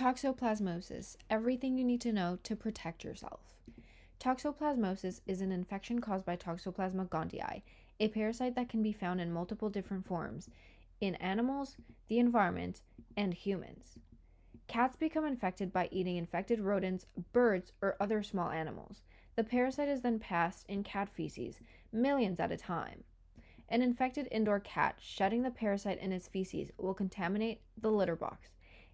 Toxoplasmosis, everything you need to know to protect yourself. Toxoplasmosis is an infection caused by Toxoplasma gondii, a parasite that can be found in multiple different forms in animals, the environment, and humans. Cats become infected by eating infected rodents, birds, or other small animals. The parasite is then passed in cat feces, millions at a time. An infected indoor cat shedding the parasite in its feces will contaminate the litter box.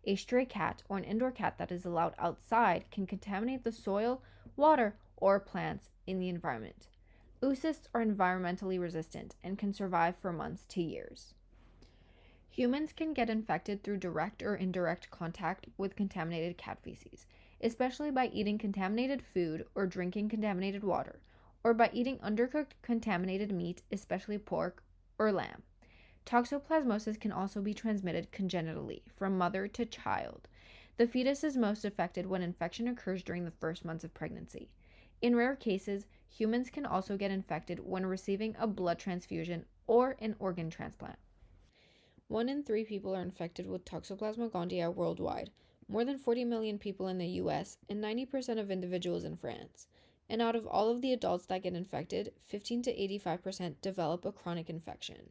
A stray cat or an indoor cat that is allowed outside can contaminate the soil, water, or plants in the environment. Oocysts are environmentally resistant and can survive for months to years. Humans can get infected through direct or indirect contact with contaminated cat feces, especially by eating contaminated food or drinking contaminated water, or by eating undercooked contaminated meat, especially pork or lamb. Toxoplasmosis can also be transmitted congenitally from mother to child. The fetus is most affected when infection occurs during the first months of pregnancy. In rare cases, humans can also get infected when receiving a blood transfusion or an organ transplant. 1 in 3 people are infected with Toxoplasma gondii worldwide, more than 40 million people in the US, and 90% of individuals in France. And out of all of the adults that get infected, 15 to 85% develop a chronic infection.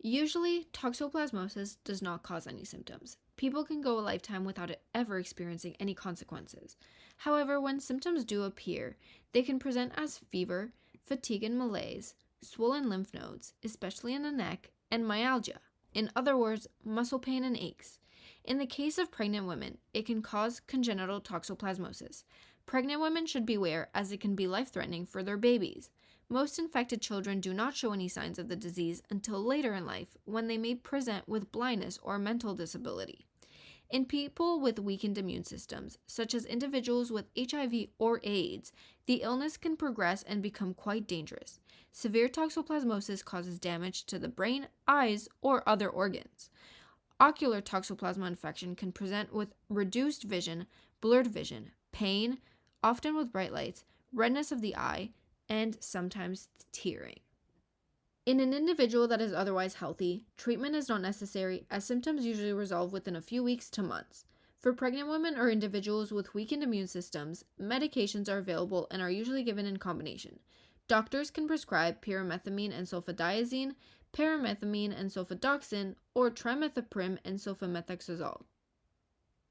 Usually, toxoplasmosis does not cause any symptoms. People can go a lifetime without it ever experiencing any consequences. However, when symptoms do appear, they can present as fever, fatigue and malaise, swollen lymph nodes, especially in the neck, and myalgia. In other words, muscle pain and aches. In the case of pregnant women, it can cause congenital toxoplasmosis. Pregnant women should beware as it can be life-threatening for their babies. Most infected children do not show any signs of the disease until later in life, when they may present with blindness or mental disability. In people with weakened immune systems, such as individuals with HIV or AIDS, the illness can progress and become quite dangerous. Severe toxoplasmosis causes damage to the brain, eyes, or other organs. Ocular toxoplasma infection can present with reduced vision, blurred vision, pain, often with bright lights, redness of the eye, and sometimes tearing. In an individual that is otherwise healthy, treatment is not necessary as symptoms usually resolve within a few weeks to months. For pregnant women or individuals with weakened immune systems, medications are available and are usually given in combination. Doctors can prescribe pyrimethamine and sulfadiazine, paramethamine and sulfadoxine, or trimethoprim and sulfamethoxazole.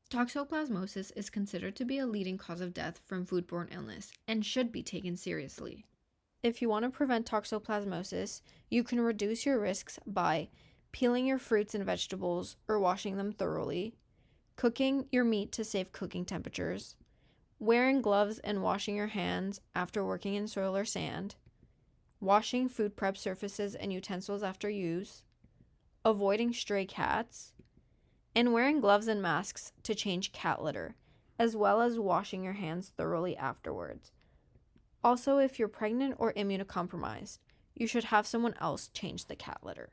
Toxoplasmosis is considered to be a leading cause of death from foodborne illness and should be taken seriously. If you want to prevent toxoplasmosis, you can reduce your risks by peeling your fruits and vegetables or washing them thoroughly, cooking your meat to safe cooking temperatures, wearing gloves and washing your hands after working in soil or sand, washing food prep surfaces and utensils after use, avoiding stray cats, and wearing gloves and masks to change cat litter, as well as washing your hands thoroughly afterwards. Also, if you're pregnant or immunocompromised, you should have someone else change the cat litter.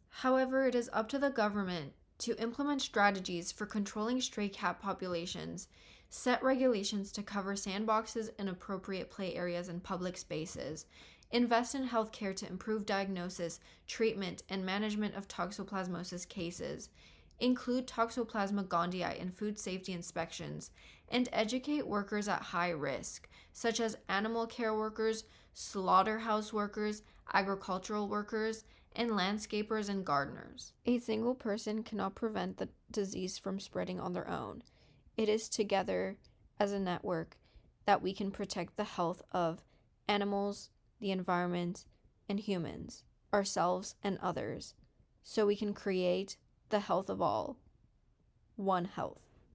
However, it is up to the government to implement strategies for controlling stray cat populations, set regulations to cover sandboxes and appropriate play areas in public spaces, invest in healthcare to improve diagnosis, treatment, and management of toxoplasmosis cases, include Toxoplasma gondii in food safety inspections, and educate workers at high risk, such as animal care workers, slaughterhouse workers, agricultural workers, and landscapers and gardeners. A single person cannot prevent the disease from spreading on their own. It is together, as a network, that we can protect the health of animals, the environment, and humans, ourselves and others, so we can create the health of all. One health.